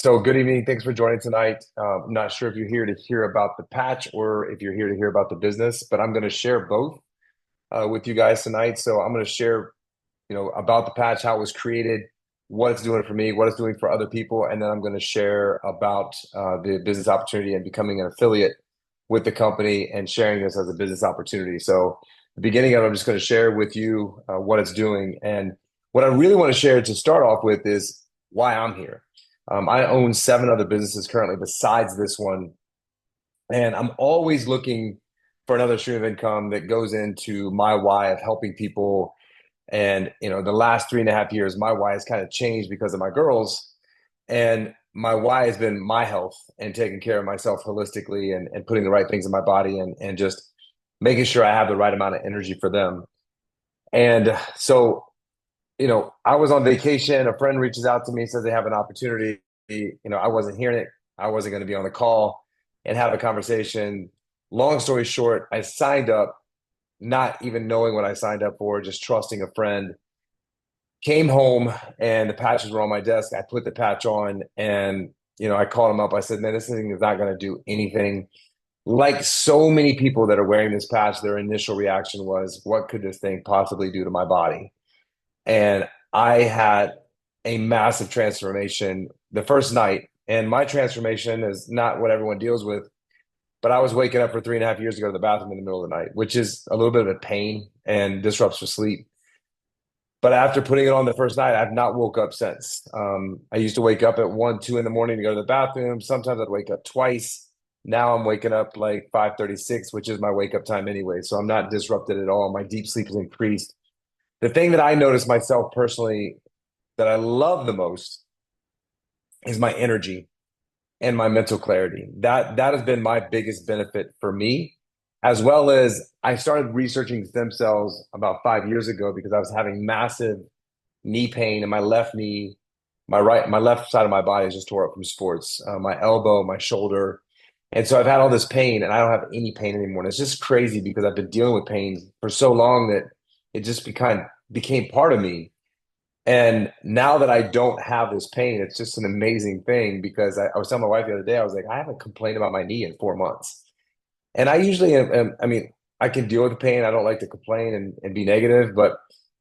So, good evening. Thanks for joining tonight. I'm not sure if you're here to hear about the patch or if you're here to hear about the business, but I'm going to share both with you guys tonight. So, I'm going to share, about the patch, how it was created, what it's doing for me, what it's doing for other people, and then I'm going to share about the business opportunity and becoming an affiliate with the company and sharing this as a business opportunity. So, the beginning of it, I'm just going to share with you what it's doing, and what I really want to share to start off with is why I'm here. I own seven other businesses currently besides this one, and I'm always looking for another stream of income that goes into my why of helping people. And the last 3.5 years, my why has kind of changed because of my girls, and my why has been my health and taking care of myself holistically and putting the right things in my body and just making sure I have the right amount of energy for them. And so I was on vacation. A friend reaches out to me, says they have an opportunity. I wasn't hearing it. I wasn't going to be on the call and have a conversation. Long story short, I signed up, not even knowing what I signed up for, just trusting a friend. Came home and the patches were on my desk. I put the patch on and, I called him up. I said, man, this thing is not going to do anything. Like so many people that are wearing this patch, their initial reaction was, what could this thing possibly do to my body? And I had a massive transformation the first night. And my transformation is not what everyone deals with, but I was waking up for 3.5 years to go to the bathroom in the middle of the night, which is a little bit of a pain and disrupts your sleep. But after putting it on the first night, I've not woke up since. I used to wake up at 1, 2 in the morning to go to the bathroom. Sometimes I'd wake up twice. Now I'm waking up like 5:36, which is my wake up time anyway. So I'm not disrupted at all. My deep sleep has increased. The thing that I noticed myself personally that I love the most is my energy and my mental clarity. That has been my biggest benefit for me, as well as I started researching stem cells about 5 years ago because I was having massive knee pain in my left knee. My left side of my body is just tore up from sports. My elbow, my shoulder. And so I've had all this pain and I don't have any pain anymore. And it's just crazy because I've been dealing with pain for so long that it just became part of me. And now that I don't have this pain, it's just an amazing thing because I was telling my wife the other day, I was like, I haven't complained about my knee in 4 months. And I usually I mean, I can deal with the pain. I don't like to complain and be negative, but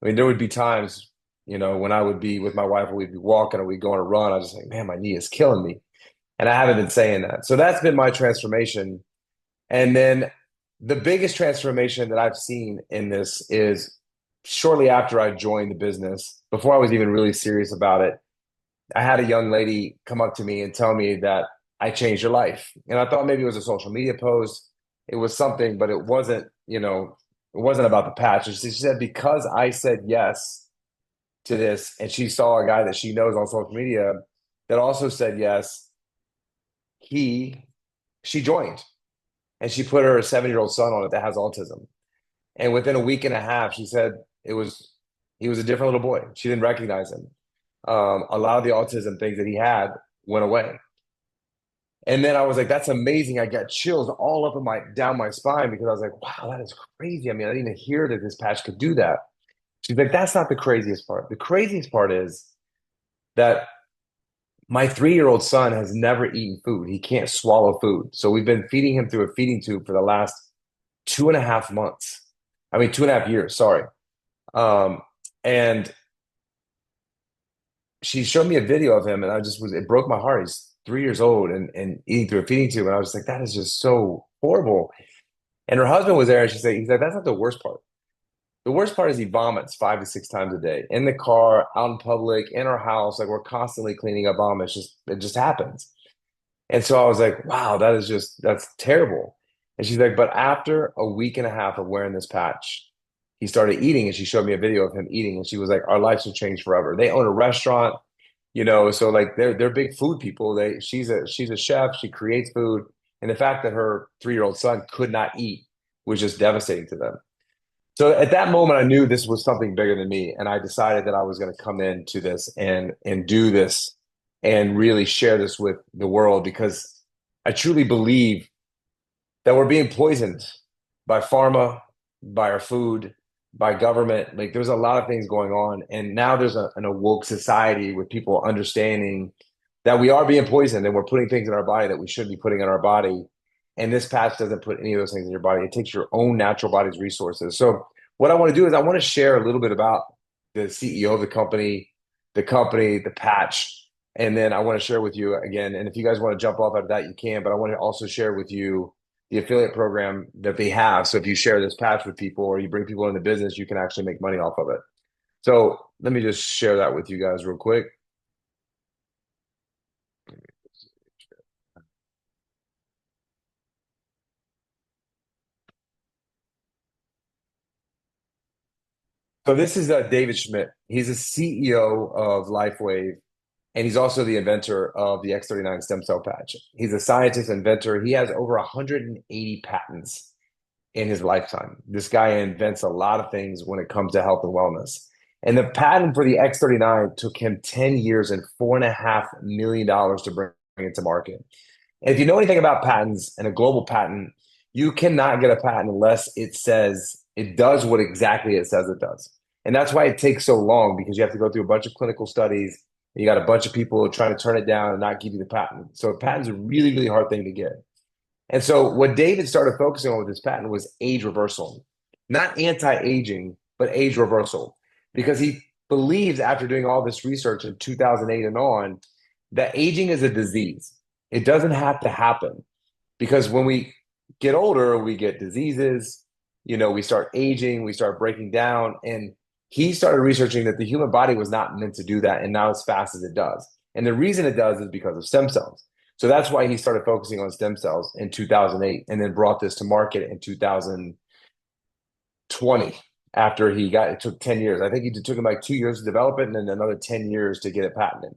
I mean, there would be times, when I would be with my wife or we'd be walking or we'd go on a run, I was just like, man, my knee is killing me. And I haven't been saying that. So that's been my transformation. And then the biggest transformation that I've seen in this is shortly after I joined the business, before I was even really serious about it, I had a young lady come up to me and tell me that I changed her life. And I thought maybe it was a social media post. It was something, but it wasn't, it wasn't about the patch. She said, because I said yes to this, and she saw a guy that she knows on social media that also said yes, he, she joined and she put her 7-year-old son on it that has autism. And within a week and a half, she said he was a different little boy. She didn't recognize him. A lot of the autism things that he had went away. And then I was like, that's amazing. I got chills all up in my down my spine because I was like, wow, that is crazy. I mean, I didn't even hear that this patch could do that. She's like, that's not the craziest part. The craziest part is that my 3-year-old son has never eaten food. He can't swallow food. So we've been feeding him through a feeding tube for the last 2.5 months. I mean, 2.5 years, sorry. Um, and she showed me a video of him, and it broke my heart. He's 3 years old and eating through a feeding tube. And I was like, that is just so horrible. And her husband was there, and he's like, that's not the worst part. The worst part is he vomits 5 to 6 times a day in the car, out in public, in our house. Like we're constantly cleaning up vomit. It just happens. And so I was like, wow, that's terrible. And she's like, but after a week and a half of wearing this patch, he started eating and she showed me a video of him eating and she was like, our lives have changed forever. They own a restaurant, so like they're big food people. She's a chef, she creates food. And the fact that her 3-year-old son could not eat was just devastating to them. So at that moment, I knew this was something bigger than me, and I decided that I was going to come into this and do this and really share this with the world because I truly believe that we're being poisoned by pharma, by our food, by government. Like there's a lot of things going on, and now there's an awoke society with people understanding. that we are being poisoned and we're putting things in our body that we shouldn't be putting in our body. And this patch doesn't put any of those things in your body. It takes your own natural body's resources. So what I want to do is I want to share a little bit about the CEO of the patch, and then I want to share with you again. And if you guys want to jump off out of that, you can. But I want to also share with you the affiliate program that they have. So if you share this patch with people or you bring people into business, you can actually make money off of it. So let me just share that with you guys real quick. So this is David Schmidt. He's a CEO of LifeWave, and he's also the inventor of the X39 stem cell patch. He's a scientist, inventor. He has over 180 patents in his lifetime. This guy invents a lot of things when it comes to health and wellness. And the patent for the X39 took him 10 years and $4.5 million to bring it to market. And if you know anything about patents and a global patent, you cannot get a patent unless it says it does what exactly it says it does. And that's why it takes so long, because you have to go through a bunch of clinical studies. You got a bunch of people trying to turn it down and not give you the patent. So a patent's a really, really hard thing to get. And so what David started focusing on with this patent was age reversal, not anti-aging, but age reversal, because he believes after doing all this research in 2008 and on that aging is a disease. It doesn't have to happen, because when we get older, we get diseases, we start aging, we start breaking down. And he started researching that the human body was not meant to do that. And now as fast as it does. And the reason it does is because of stem cells. So that's why he started focusing on stem cells in 2008 and then brought this to market in 2020 after it took 10 years. I think it took him like 2 years to develop it and then another 10 years to get it patented.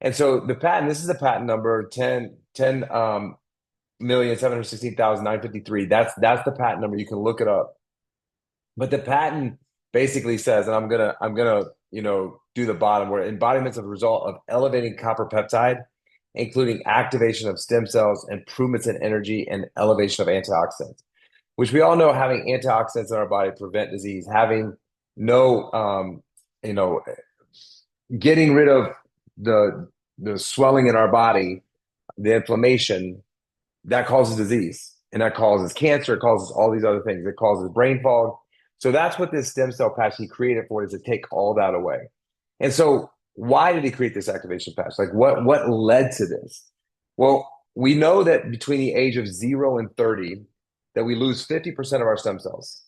And so the patent, this is the patent number 10,716,953. That's the patent number. You can look it up. But the patent basically says, and I'm gonna do the bottom, where embodiments of a result of elevating copper peptide, including activation of stem cells, improvements in energy, and elevation of antioxidants, which we all know having antioxidants in our body prevent disease, having no you know getting rid of the swelling in our body, the inflammation that causes disease, and that causes cancer, it causes all these other things, it causes brain fog. So that's what this stem cell patch he created for, is to take all that away. And so why did he create this activation patch? Like what led to this? Well, we know that between the age of 0 and 30, that we lose 50% of our stem cells.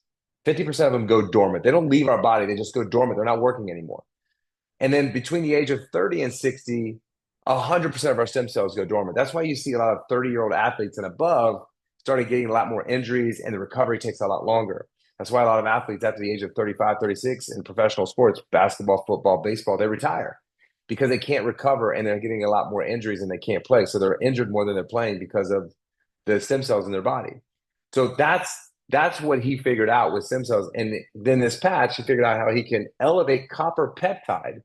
50% of them go dormant. They don't leave our body, they just go dormant. They're not working anymore. And then between the age of 30 and 60, 100% of our stem cells go dormant. That's why you see a lot of 30-year-old athletes and above started getting a lot more injuries, and the recovery takes a lot longer. That's why a lot of athletes after the age of 35, 36 in professional sports, basketball, football, baseball, they retire because they can't recover and they're getting a lot more injuries and they can't play. So they're injured more than they're playing because of the stem cells in their body. So that's what he figured out with stem cells. And then this patch, he figured out how he can elevate copper peptide,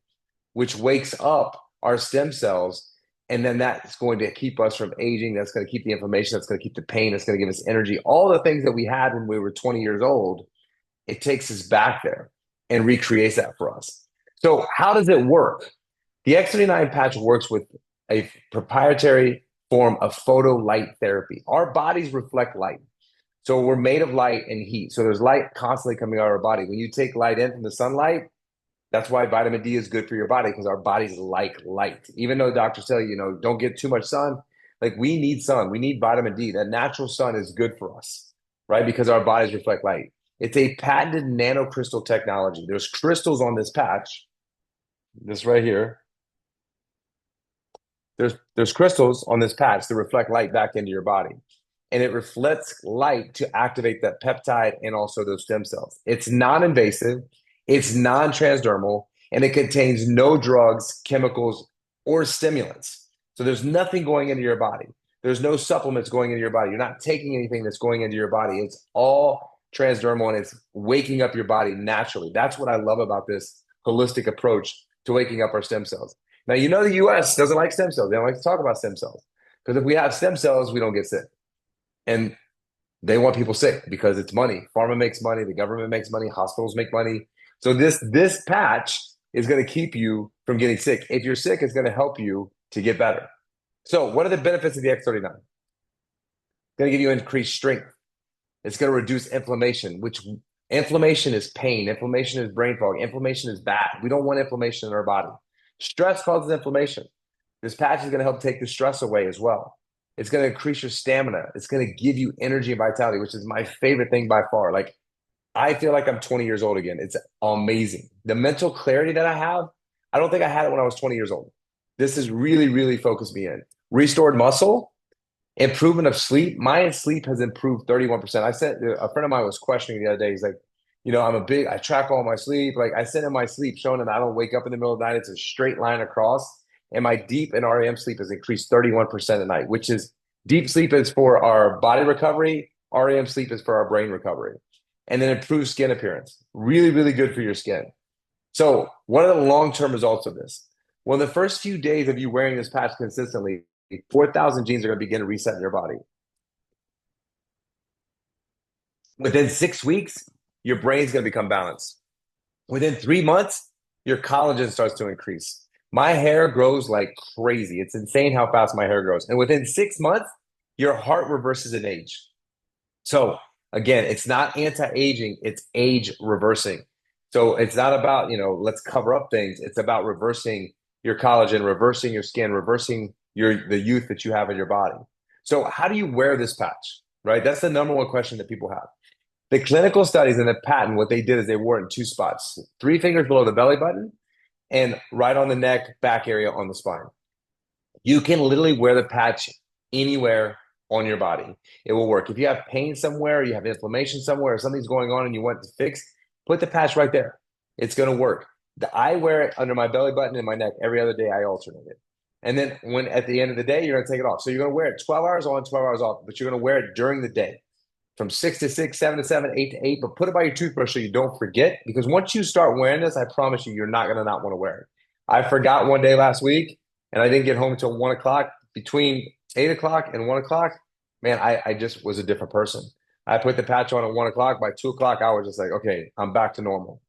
which wakes up our stem cells. And then that's going to keep us from aging. That's going to keep the inflammation. That's going to keep the pain. That's going to give us energy. All the things that we had when we were 20 years old, it takes us back there and recreates that for us. So how does it work? The X39 patch works with a proprietary form of photo light therapy. Our bodies reflect light. So we're made of light and heat. So there's light constantly coming out of our body. When you take light in from the sunlight, that's why vitamin D is good for your body, because our bodies like light. Even though doctors tell you, don't get too much sun, like we need sun. We need vitamin D. That natural sun is good for us, right? Because our bodies reflect light. It's a patented nanocrystal technology. There's crystals on this patch, this right here. There's crystals on this patch that reflect light back into your body. And it reflects light to activate that peptide and also those stem cells. It's non-invasive, it's non-transdermal, and it contains no drugs, chemicals, or stimulants. So there's nothing going into your body. There's no supplements going into your body. You're not taking anything that's going into your body. It's all transdermal, and it's waking up your body naturally. That's what I love about this holistic approach to waking up our stem cells. Now, the US doesn't like stem cells. They don't like to talk about stem cells, because if we have stem cells, we don't get sick. And they want people sick because it's money. Pharma makes money, the government makes money, hospitals make money. So this patch is going to keep you from getting sick. If you're sick, it's going to help you to get better. So, what are the benefits of the X39? It's going to give you increased strength. It's going to reduce inflammation, which inflammation is pain. Inflammation is brain fog. Inflammation is bad. We don't want inflammation in our body. Stress causes inflammation. This patch is going to help take the stress away as well. It's going to increase your stamina. It's going to give you energy and vitality, which is my favorite thing by far. Like, I feel like I'm 20 years old again. It's amazing. The mental clarity that I have, I don't think I had it when I was 20 years old. This has really, really focused me in. Restored muscle, improvement of sleep. My sleep has improved 31%. I said, a friend of mine was questioning the other day. He's like, I track all my sleep. Like I said in my sleep, showing him I don't wake up in the middle of the night. It's a straight line across. And my deep and REM sleep has increased 31% at night, which is deep sleep is for our body recovery. REM sleep is for our brain recovery. And then improve skin appearance. Really, really good for your skin. So, what are the long-term results of this? Well, the first few days of you wearing this patch consistently, 4,000 genes are going to begin to reset in your body. Within 6 weeks, your brain's going to become balanced. Within 3 months, your collagen starts to increase. My hair grows like crazy. It's insane how fast my hair grows. And within 6 months, your heart reverses in age. So again, it's not anti-aging, it's age reversing. So it's not about, let's cover up things. It's about reversing your collagen, reversing your skin, reversing the youth that you have in your body. So how do you wear this patch? Right? That's the number one question that people have. The clinical studies and the patent, what they did is they wore it in two spots, 3 fingers below the belly button and right on the neck, back area on the spine. You can literally wear the patch anywhere on your body. It will work. If you have pain somewhere, you have inflammation somewhere, or something's going on and you want to fix, put the patch right there. It's going to work. I wear it under my belly button and my neck every other day. I alternate it. And then when at the end of the day, you're going to take it off. So you're going to wear it 12 hours on, 12 hours off, but you're going to wear it during the day from 6 to 6, 7 to 7, 8 to 8, but put it by your toothbrush so you don't forget. Because once you start wearing this, I promise you, you're not going to not want to wear it. I forgot one day last week and I didn't get home until 1 o'clock. Between 8 o'clock and 1 o'clock, man, I just was a different person. I put the patch on at 1 o'clock. By 2 o'clock, I was just like, okay, I'm back to normal,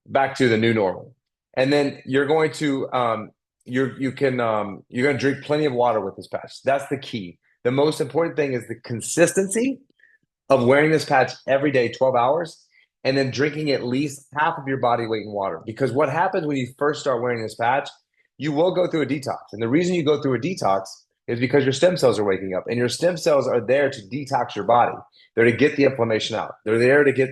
back to the new normal. And then you're going to you're going to drink plenty of water with this patch. That's the key. The most important thing is the consistency of wearing this patch every day, 12 hours, and then drinking at least half of your body weight in water. Because what happens when you first start wearing this patch, you will go through a detox. And the reason you go through a detox is because your stem cells are waking up, and your stem cells are there to detox your body. They're to get the inflammation out. They're there to get,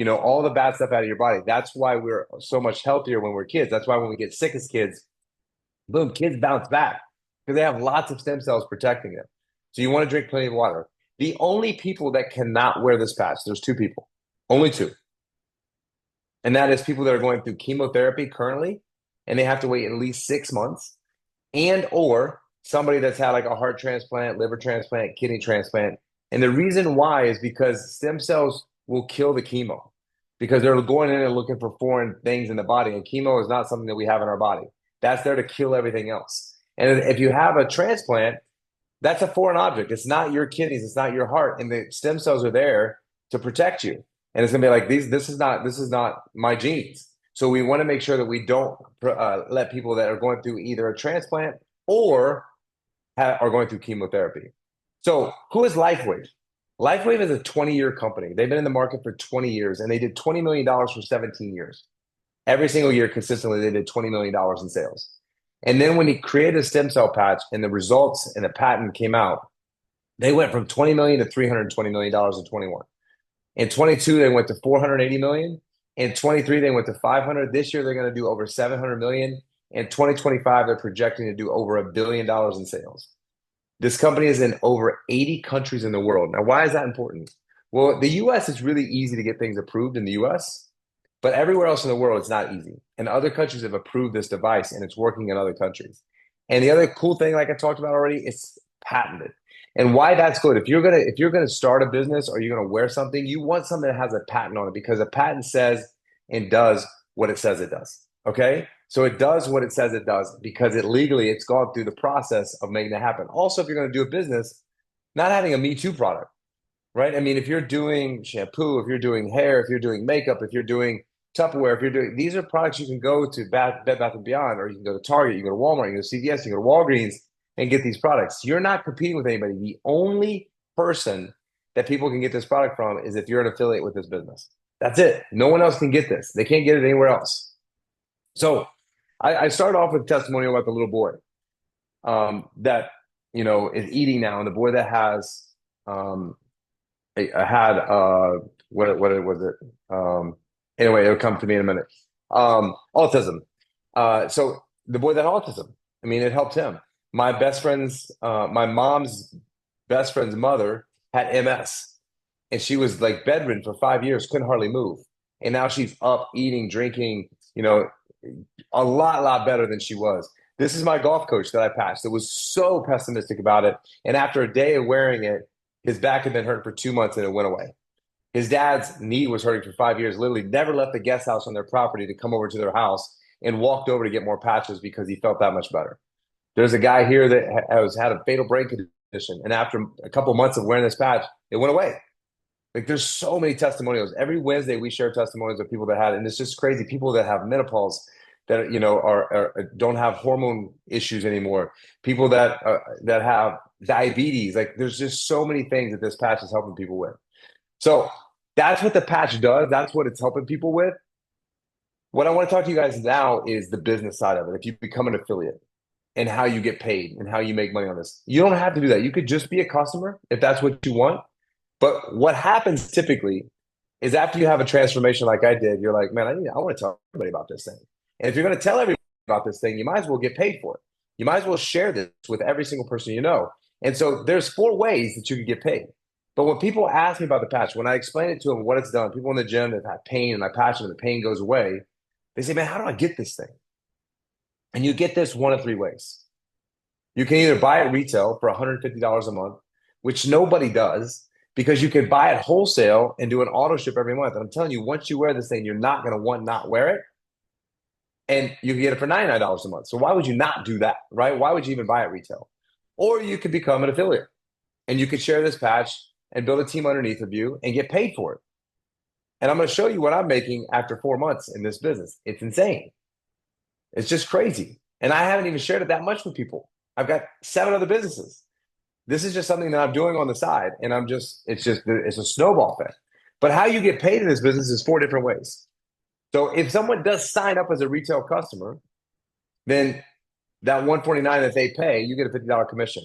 all the bad stuff out of your body. That's why we're so much healthier when we're kids. That's why when we get sick as kids, boom, kids bounce back because they have lots of stem cells protecting them. So you want to drink plenty of water. The only people that cannot wear this patch, there's two people, only two. And that is people that are going through chemotherapy currently, and they have to wait at least 6 months, and or somebody that's had like a heart transplant, liver transplant, kidney transplant. And the reason why is because stem cells will kill the chemo because they're going in and looking for foreign things in the body. And chemo is not something that we have in our body. That's there to kill everything else. And if you have a transplant, that's a foreign object. It's not your kidneys. It's not your heart. And the stem cells are there to protect you. And it's going to be like, this is not my genes. So we want to make sure that we don't let people that are going through either a transplant or are going through chemotherapy. So who is LifeWave? LifeWave is a 20-year company. They've been in the market for 20 years, and they did $20 million for 17 years. Every single year, consistently, they did $20 million in sales. And then when he created a stem cell patch and the results and the patent came out, they went from 20 million to $320 million in 21. In 22, they went to 480 million. In 23, they went to 500. This year, they're going to do over 700 million. In 2025, they're projecting to do over $1 billion in sales. This company is in over 80 countries in the world. Now, why is that important? Well, the US is really easy to get things approved in the US, but everywhere else in the world, it's not easy. And other countries have approved this device and it's working in other countries. And the other cool thing, like I talked about already, it's patented. And why that's good. If you're gonna start a business or you're gonna wear something, you want something that has a patent on it because a patent says and does what it says it does. Okay? So it does what it says it does because it's gone through the process of making it happen. Also, if you're going to do a business, not having a Me Too product, right? I mean, if you're doing shampoo, if you're doing hair, if you're doing makeup, if you're doing Tupperware, if you're doing, these are products you can go to Bed Bath & Beyond, or you can go to Target, you can go to Walmart, you can go to CVS, you can go to Walgreens, and get these products. You're not competing with anybody. The only person that people can get this product from is if you're an affiliate with this business. That's it. No one else can get this. They can't get it anywhere else. So I started off with a testimonial about the little boy that is eating now, and the boy that has had what was it? Anyway, it'll come to me in a minute. Autism. So the boy that had autism. I mean, it helped him. My mom's best friend's mother had MS, and she was like bedridden for 5 years, couldn't hardly move, and now she's up, eating, drinking, a lot better than she was. This is my golf coach that I patched that was so pessimistic about it. And after a day of wearing it, his back had been hurt for 2 months and it went away. His dad's knee was hurting for 5 years, literally never left the guest house on their property to come over to their house and walked over to get more patches because he felt that much better. There's a guy here that had a fatal brain condition. And after a couple of months of wearing this patch, it went away. Like there's so many testimonials. Every Wednesday we share testimonials of people that had it. And it's just crazy. People that have menopause that don't have hormone issues anymore. People that have diabetes. Like there's just so many things that this patch is helping people with. So that's what the patch does. That's what it's helping people with. What I want to talk to you guys now is the business side of it. If you become an affiliate and how you get paid and how you make money on this, you don't have to do that. You could just be a customer if that's what you want. But what happens typically is after you have a transformation like I did, you're like, man, I want to tell everybody about this thing. And if you're going to tell everybody about this thing, you might as well get paid for it. You might as well share this with every single person you know. And so there's 4 ways that you can get paid. But when people ask me about the patch, when I explain it to them, what it's done, people in the gym that have pain and I patch them and the pain goes away, they say, man, how do I get this thing? And you get this one of 3 ways. You can either buy it retail for $150 a month, which nobody does, because you can buy it wholesale and do an auto ship every month. And I'm telling you, once you wear this thing, you're not going to want not wear it. And you can get it for $99 a month. So why would you not do that, right? Why would you even buy it retail? Or you could become an affiliate and you could share this patch and build a team underneath of you and get paid for it. And I'm going to show you what I'm making after 4 months in this business. It's insane. It's just crazy. And I haven't even shared it that much with people. I've got 7 other businesses. This is just something that I'm doing on the side. And it's a snowball effect. But how you get paid in this business is 4 different ways. So if someone does sign up as a retail customer, then that $149 that they pay, you get a $50 commission.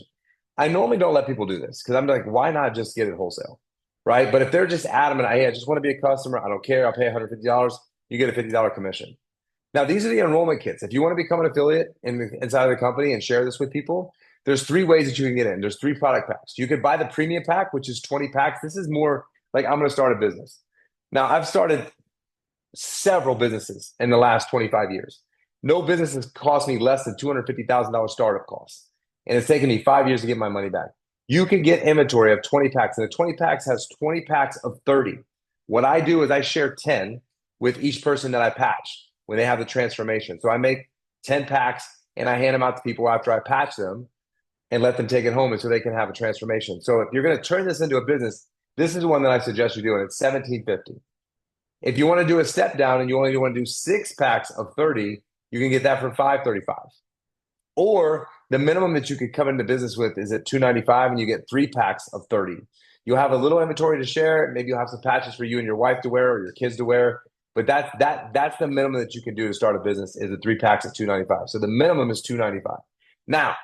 I normally don't let people do this because I'm like, why not just get it wholesale, right? But if they're just adamant, hey, I just want to be a customer, I don't care, I'll pay $150, you get a $50 commission. Now, these are the enrollment kits. If you want to become an affiliate inside of the company and share this with people, there's 3 ways that you can get in. There's 3 product packs. You could buy the premium pack, which is 20 packs. This is more like I'm going to start a business. Now, I've started several businesses in the last 25 years. No business has cost me less than $250,000 startup costs. And it's taken me 5 years to get my money back. You can get inventory of 20 packs, and the 20 packs has 20 packs of 30. What I do is I share 10 with each person that I patch when they have the transformation. So I make 10 packs and I hand them out to people after I patch them and let them take it home and so they can have a transformation. So if you're going to turn this into a business, this is one that I suggest you do, and it's $17.50. If you want to do a step down and you only want to do 6 packs of 30, you can get that for $5.35. Or the minimum that you could come into business with is at $2.95 and you get 3 packs of 30. You'll have a little inventory to share. Maybe you'll have some patches for you and your wife to wear or your kids to wear. But that's the minimum that you can do to start a business is the 3 packs at $2.95. So the minimum is $2.95. Now,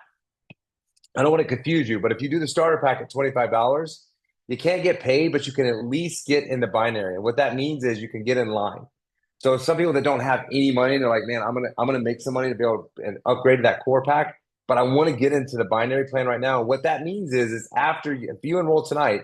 I don't want to confuse you, but if you do the starter pack at $25, you can't get paid, but you can at least get in the binary. And what that means is you can get in line. So some people that don't have any money, they're like, man, I'm gonna make some money to be able to upgrade to that core pack, but I want to get into the binary plan right now. What that means is if you enroll tonight,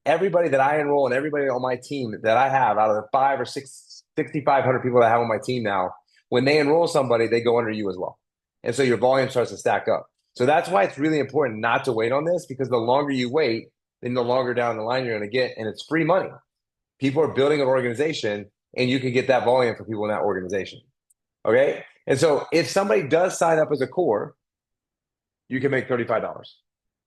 everybody that I enroll and everybody on my team that I have out of the 5 or 6, 6,500 people that I have on my team now, when they enroll somebody, they go under you as well. And so your volume starts to stack up. So that's why it's really important not to wait on this, because the longer you wait, then the longer down the line you're going to get, and it's free money. People are building an organization, and you can get that volume for people in that organization. Okay? And so if somebody does sign up as a core, you can make $35.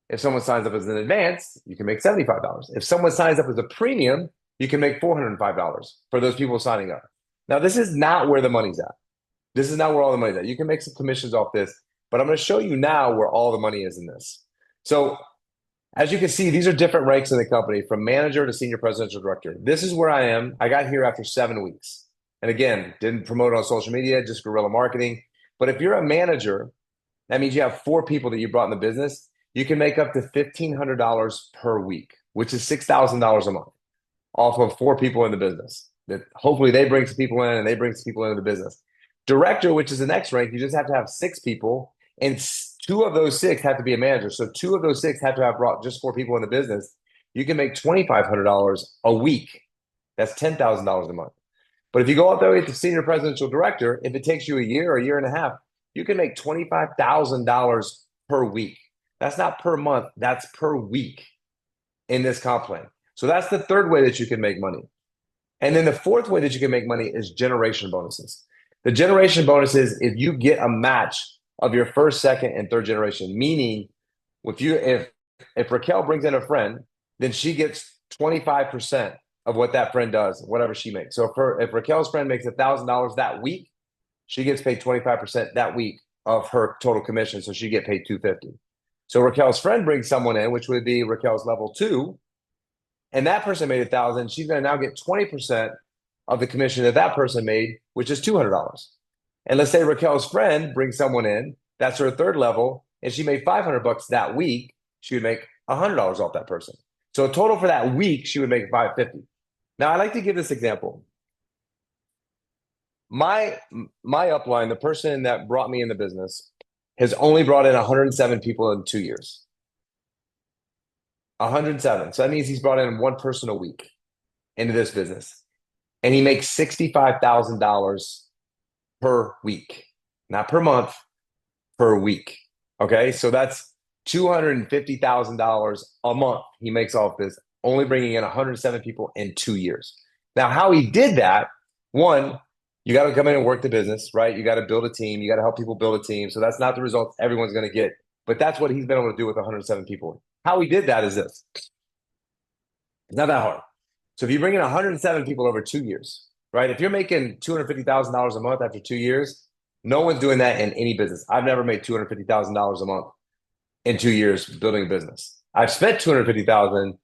If someone signs up as an advanced, you can make $75. If someone signs up as a premium, you can make $405 for those people signing up. Now, this is not where the money's at. This is not where all the money's at. You can make some commissions off this, but I'm going to show you now where all the money is in this. So as you can see, these are different ranks in the company from manager to senior presidential director. This is where I am. I got here after 7 weeks. And again, didn't promote on social media, just guerrilla marketing. But if you're a manager, that means you have 4 people that you brought in the business. You can make up to $1,500 per week, which is $6,000 a month off of 4 people in the business. That hopefully they bring some people in and they bring some people into the business. Director, which is the next rank, you just have to have 6 people, and 2 of those 6 have to be a manager. So 2 of those 6 have to have brought just 4 people in the business. You can make $2,500 a week. That's $10,000 a month. But if you go up there to senior presidential director, if it takes you a year or a year and a half, you can make $25,000 per week. That's not per month, that's per week in this comp plan. So that's the third way that you can make money. And then the fourth way that you can make money is generation bonuses. The generation bonuses, if you get a match of your first, second, and third generation, meaning if Raquel brings in a friend, then she gets 25% of what that friend does, whatever she makes. So if Raquel's friend makes $1,000 that week, she gets paid 25% that week of her total commission. So she get paid $250. So Raquel's friend brings someone in, which would be Raquel's level 2, and that person made $1,000. She's going to now get 20% of the commission that person made, which is $200. And let's say Raquel's friend brings someone in, that's her third level, and she made $500 that week. She would make $100 off that person. So total for that week, she would make $550. Now, I like to give this example. My upline, the person that brought me in the business, has only brought in 107 people in 2 years. 107. So that means he's brought in 1 person a week into this business. And he makes $65,000 per week, not per month, per week. Okay. So that's $250,000 a month he makes off this, only bringing in 107 people in 2 years. Now, how he did that, one, you got to come in and work the business, right? You got to build a team. You got to help people build a team. So that's not the results everyone's going to get, but that's what he's been able to do with 107 people. How he did that is this. It's not that hard. So if you bring in 107 people over 2 years, right? If you're making $250,000 a month after 2 years, no one's doing that in any business. I've never made $250,000 a month in 2 years building a business. I've spent $250,000,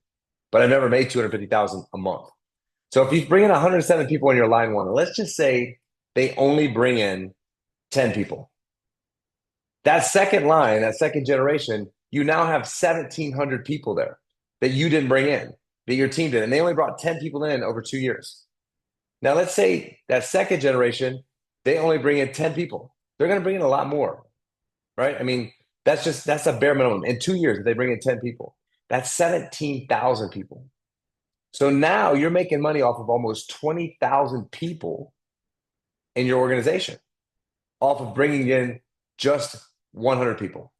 but I've never made $250,000 a month. So if you bring in 107 people in your line one, let's just say they only bring in 10 people. That second line, that second generation, you now have 1,700 people there that you didn't bring in, that your team did. And they only brought 10 people in over 2 years. Now, let's say that second generation, they only bring in 10 people. They're going to bring in a lot more, right? I mean, that's a bare minimum. In 2 years, if they bring in 10 people, that's 17,000 people. So now you're making money off of almost 20,000 people in your organization, off of bringing in just 100 people.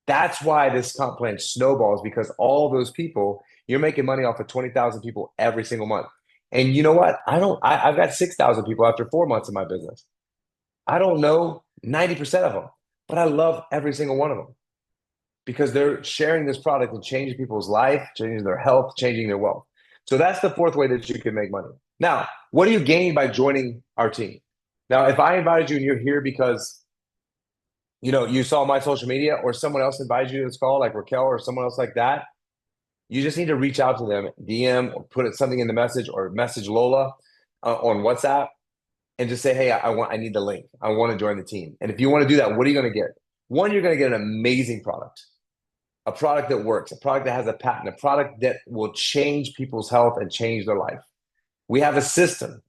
That's why this comp plan snowballs, because all those people, you're making money off of 20,000 people every single month. And you know what? I've got 6,000 people after 4 months in my business. I don't know 90% of them, but I love every single one of them because they're sharing this product and changing people's life, changing their health, changing their wealth. So that's the fourth way that you can make money. Now, what do you gain by joining our team? Now, if I invited you and you're here because you saw my social media or someone else invited you to this call, like Raquel or someone else like that, you just need to reach out to them, DM, or put something in the message, or message Lola on WhatsApp and just say, hey, I need the link. I want to join the team. And if you want to do that, what are you going to get? One, you're going to get an amazing product, a product that works, a product that has a patent, a product that will change people's health and change their life. We have a system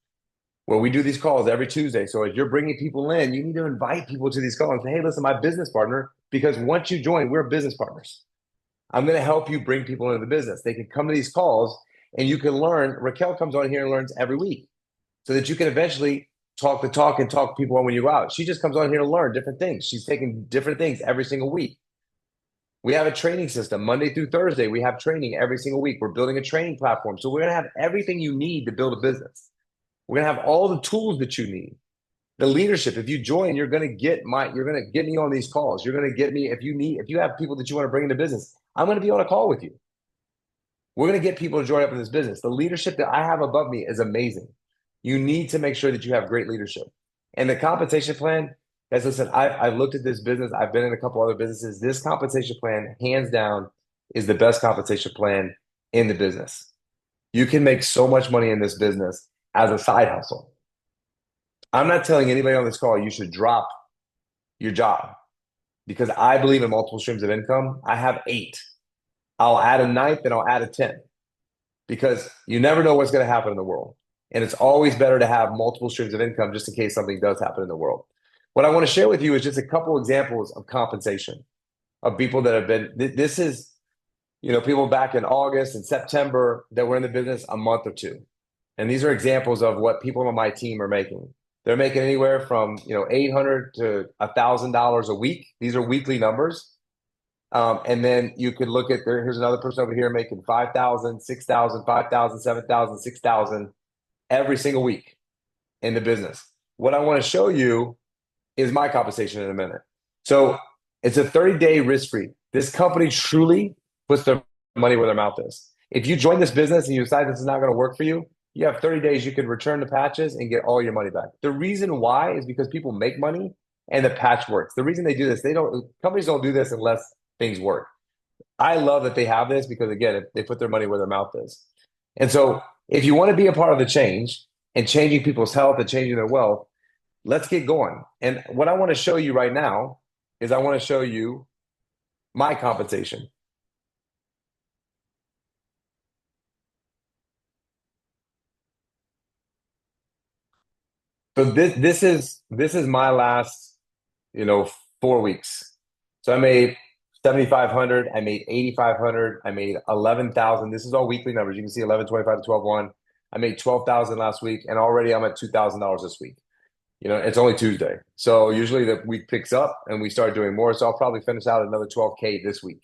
where we do these calls every Tuesday. So as you're bringing people in, you need to invite people to these calls and say, hey, listen, my business partner, because once you join, we're business partners. I'm going to help you bring people into the business. They can come to these calls and you can learn. Raquel comes on here and learns every week so that you can eventually talk the talk and talk people when you go out. She just comes on here to learn different things. She's taking different things every single week. We have a training system Monday through Thursday. We have training every single week. We're building a training platform. So we're going to have everything you need to build a business. We're going to have all the tools that you need. The leadership, if you join, you're going to get me on these calls. You're going to get me if you have people that you want to bring into business, I'm going to be on a call with you. We're going to get people to join up in this business. The leadership that I have above me is amazing. You need to make sure that you have great leadership. And the compensation plan, Guys, listen, I've looked at this business. I've been in a couple other businesses. This compensation plan, hands down, is the best compensation plan in the business. You can make so much money in this business as a side hustle. I'm not telling anybody on this call you should drop your job because I believe in multiple streams of income. I have eight. I'll add a ninth and I'll add a 10 because you never know what's going to happen in the world. And it's always better to have multiple streams of income just in case something does happen in the world. What I want to share with you is just a couple examples of compensation of people that have been, this is, people back in August and September that were in the business a month or two. And these are examples of what people on my team are making. They're making anywhere from, $800 to $1,000 a week. These are weekly numbers. And then you could look at here's another person over here making 5,000, 6,000, 5,000, 7,000, 6,000 every single week in the business. What I want to show you is my compensation in a minute. So it's a 30-day risk-free. This company truly puts their money where their mouth is. If you join this business and you decide this is not going to work for you, you have 30 days. You can return the patches and get all your money back. The reason why is because people make money and the patch works. The reason they do this, companies don't do this unless things work. I love that they have this because again, they put their money where their mouth is. And so if you want to be a part of the change and changing people's health and changing their wealth, let's get going. And what I want to show you right now is I want to show you my compensation. So this is my last, 4 weeks. So I made 7,500, I made 8,500, I made 11,000. This is all weekly numbers. You can see 11, 25 to 12, 1. I made 12,000 last week, and already I'm at $2,000 this week. It's only Tuesday. So usually the week picks up and we start doing more. So I'll probably finish out another 12K this week.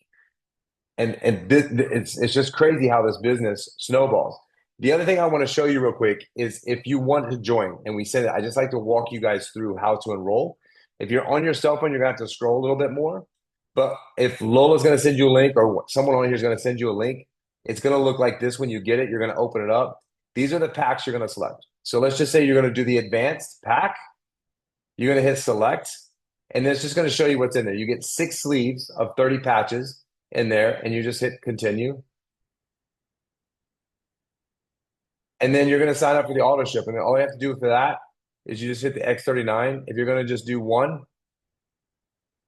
And it's just crazy how this business snowballs. The other thing I want to show you real quick is if you want to join, and we said that I just like to walk you guys through how to enroll. If you're on your cell phone, you're gonna have to scroll a little bit more. But if Lola's gonna send you a link or someone on here is gonna send you a link, it's gonna look like this when you get it. You're gonna open it up. These are the packs you're gonna select. So let's just say you're gonna do the advanced pack. You're gonna hit select, and it's just gonna show you what's in there. You get 6 sleeves of 30 patches in there, and you just hit continue. And then you're going to sign up for the auto ship. And then all you have to do for that is you just hit the X39. If you're going to just do one,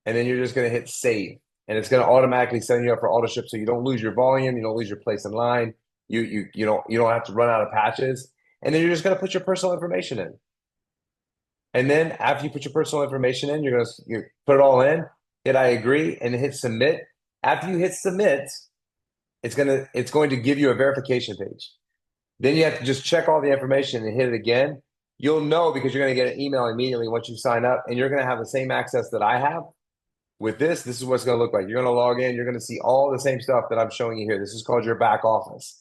and then you're just going to hit save. And it's going to automatically send you up for auto ship so you don't lose your volume, you don't lose your place in line, you don't have to run out of patches. And then you're just going to put your personal information in. And then after you put your personal information in, you're going to put it all in, hit I agree, and hit submit. After you hit submit, it's going to give you a verification page. Then you have to just check all the information and hit it again. You'll know because you're going to get an email immediately once you sign up, and you're going to have the same access that I have. With this is what it's going to look like. You're going to log in. You're going to see all the same stuff that I'm showing you here. This is called your back office.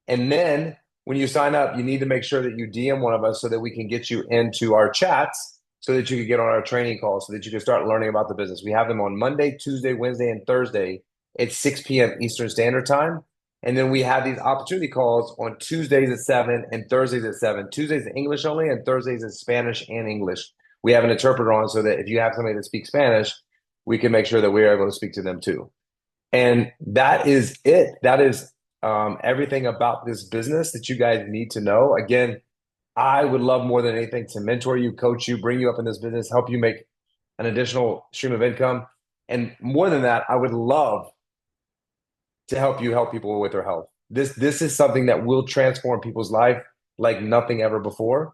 And then when you sign up, you need to make sure that you DM one of us so that we can get you into our chats so that you can get on our training calls so that you can start learning about the business. We have them on Monday, Tuesday, Wednesday, and Thursday at 6 p.m. Eastern Standard Time. And then we have these opportunity calls on Tuesdays at 7 and Thursdays at 7. Tuesdays in English only and Thursdays in Spanish and English. We have an interpreter on so that if you have somebody that speaks Spanish, we can make sure that we're able to speak to them too. And that is it. That is everything about this business that you guys need to know. Again, I would love more than anything to mentor you, coach you, bring you up in this business, help you make an additional stream of income. And more than that, I would love to help people with their health. This is something that will transform people's life like nothing ever before.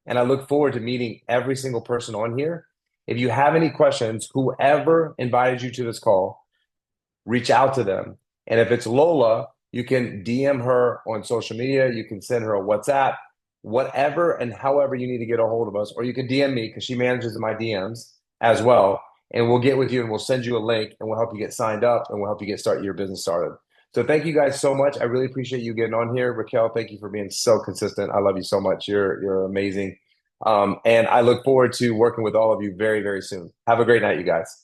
And I look forward to meeting every single person on here. If you have any questions, whoever invited you to this call, reach out to them. And if it's Lola, you can DM her on social media. You can send her a WhatsApp, whatever and however you need to get a hold of us. Or you can DM me because she manages my DMs as well. And we'll get with you and we'll send you a link and we'll help you get signed up and we'll help you get your business started. So thank you guys so much. I really appreciate you getting on here. Raquel, thank you for being so consistent. I love you so much. You're amazing. And I look forward to working with all of you very, very soon. Have a great night, you guys.